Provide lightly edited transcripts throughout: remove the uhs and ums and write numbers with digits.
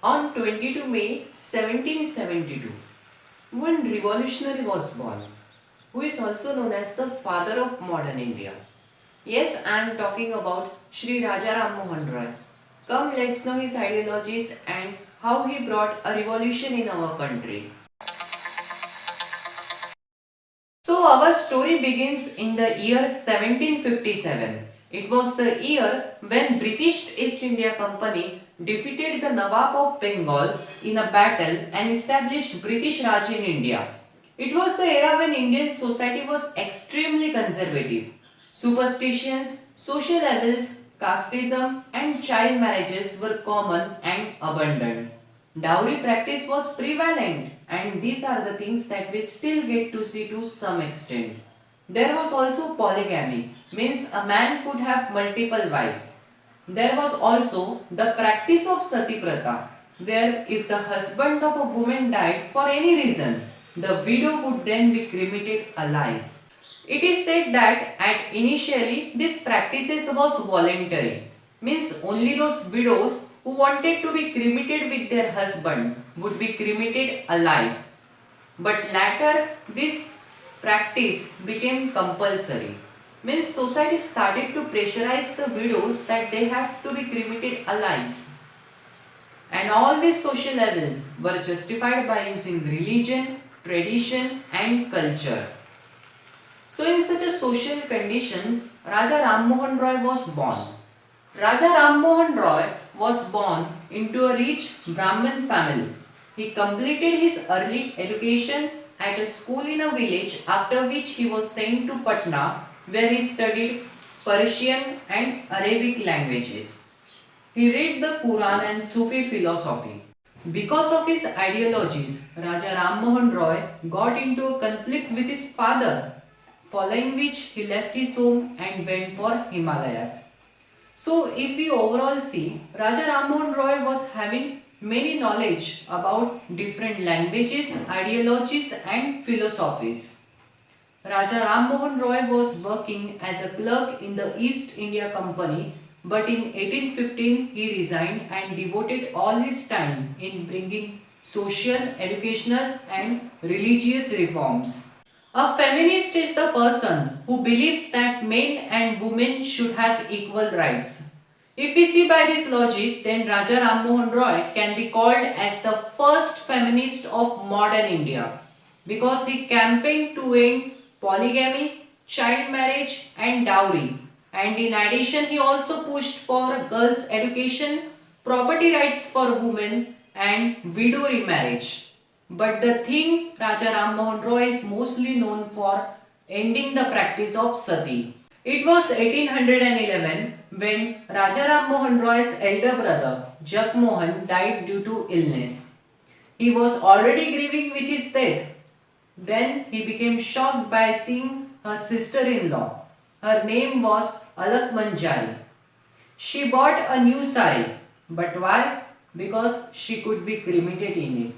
On 22 May 1772, one revolutionary was born, who is also known as the father of modern India. Yes, I am talking about Sri Raja Ram Mohan Roy. Come, let's know his ideologies and how he brought a revolution in our country. So our story begins in the year 1757. It was the year when British East India Company defeated the Nawab of Bengal in a battle and established British Raj in India. It was the era when Indian society was extremely conservative. Superstitions, social evils, casteism and child marriages were common and abundant. Dowry practice was prevalent, and these are the things that we still get to see to some extent. There was also polygamy, means a man could have multiple wives. There was also the practice of sati prata, where if the husband of a woman died for any reason, the widow would then be cremated alive. It is said that at initially this practices was voluntary, means only those widows who wanted to be cremated with their husband would be cremated alive. But later this practice became compulsory, means society started to pressurize the widows that they have to be cremated alive. And all these social levels were justified by using religion, tradition and culture. So in such a social conditions, Raja Ram Mohan Roy was born. Raja Ram Mohan Roy was born into a rich Brahmin family. He completed his early education at a school in a village, after which he was sent to Patna, where he studied Persian and Arabic languages. He read the Quran and Sufi philosophy. Because of his ideologies, Raja Ram Mohan Roy got into a conflict with his father, following which he left his home and went for Himalayas. So if we overall see, Raja Ram Mohan Roy was having many knowledge about different languages, ideologies and philosophies. Raja Ram Mohan Roy was working as a clerk in the East India Company, but in 1815 he resigned and devoted all his time in bringing social, educational and religious reforms. A feminist is the person who believes that men and women should have equal rights. If we see by this logic, then Raja Ram Mohan Roy can be called as the first feminist of modern India, because he campaigned to end polygamy, child marriage and dowry. And in addition, he also pushed for girls' education, property rights for women and widow remarriage. But the thing Raja Ram Mohan Roy is mostly known for ending the practice of sati. It was 1811 when Raja Ram Mohan Roy's elder brother Jak Mohan died due to illness. He was already grieving with his death. Then he became shocked by seeing her sister-in-law. Her name was Alak Manjari. She bought a new sari. But why? Because she could be cremated in it.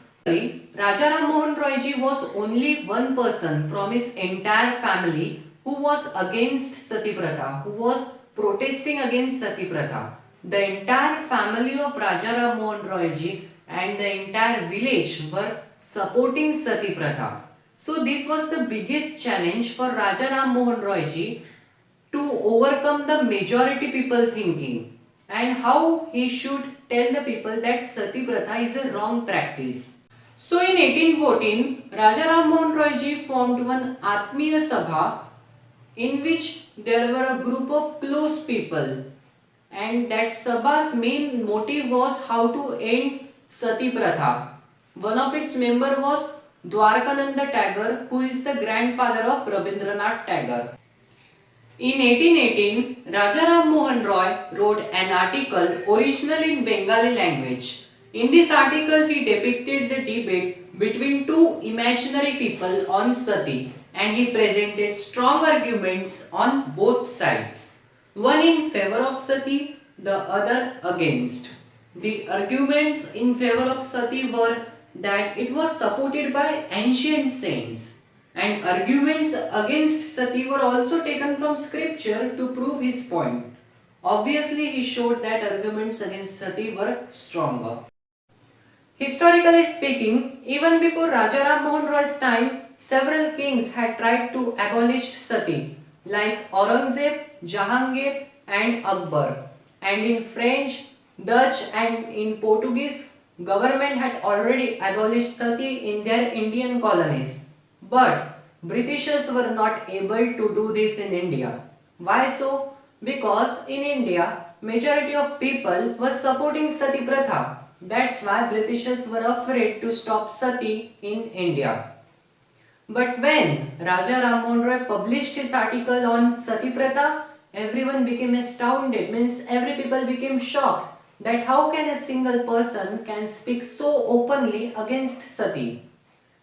Raja Ram Mohan Roy ji was only one person from his entire family who was against Sati Pratha, who was protesting against Sati Pratha. The entire family of Raja Ram Mohan Roy ji and the entire village were supporting Sati Pratha. So this was the biggest challenge for Raja Ram Mohan Roy ji to overcome the majority people thinking, and how he should tell the people that Sati Pratha is a wrong practice. So in 1814, Raja Ram Mohan Roy ji formed one Atmiya Sabha, in which there were a group of close people, and that Sabha's main motive was how to end Sati Pratha. One of its members was Dwarkananda Tagore, who is the grandfather of Rabindranath Tagore. In 1818, Raja Ram Mohan Roy wrote an article originally in Bengali language. In this article, he depicted the debate between two imaginary people on sati, and he presented strong arguments on both sides, one in favor of sati, the other against. The arguments in favor of sati were that it was supported by ancient saints, and arguments against sati were also taken from scripture to prove his point. Obviously, he showed that arguments against sati were stronger. historically speaking, even before Raja Ram Mohan Roy's time, several kings had tried to abolish sati, like Aurangzeb, Jahangir, and Akbar. And in French, Dutch, and in Portuguese, government had already abolished sati in their Indian colonies. But Britishers were not able to do this in India. Why so? Because in India, majority of people were supporting sati pratha. That's why Britishers were afraid to stop sati in India. But when Raja Ram Mohan Roy published his article on sati pratha, everyone became astounded, means every people became shocked that how can a single person can speak so openly against sati.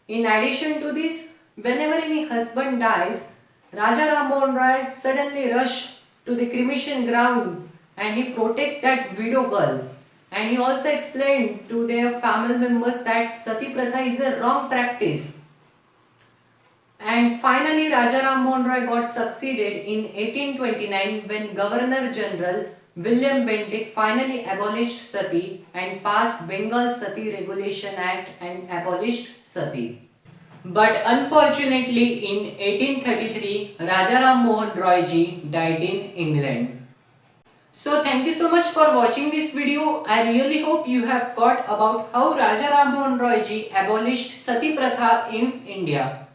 In addition to this, whenever any husband dies, Raja Ram Mohan Roy suddenly rushed to the cremation ground and he protect that widow girl. And he also explained to their family members that sati pratha is a wrong practice. And finally, Raja Ram Mohan Roy got succeeded in 1829 when Governor General William Bentinck finally abolished sati and passed Bengal Sati Regulation Act and abolished sati. But unfortunately, in 1833, Raja Ram Mohan Roy ji died in England. So thank you so much for watching this video. I really hope you have got about how Raja Ram Mohan Roy ji abolished sati pratha in India.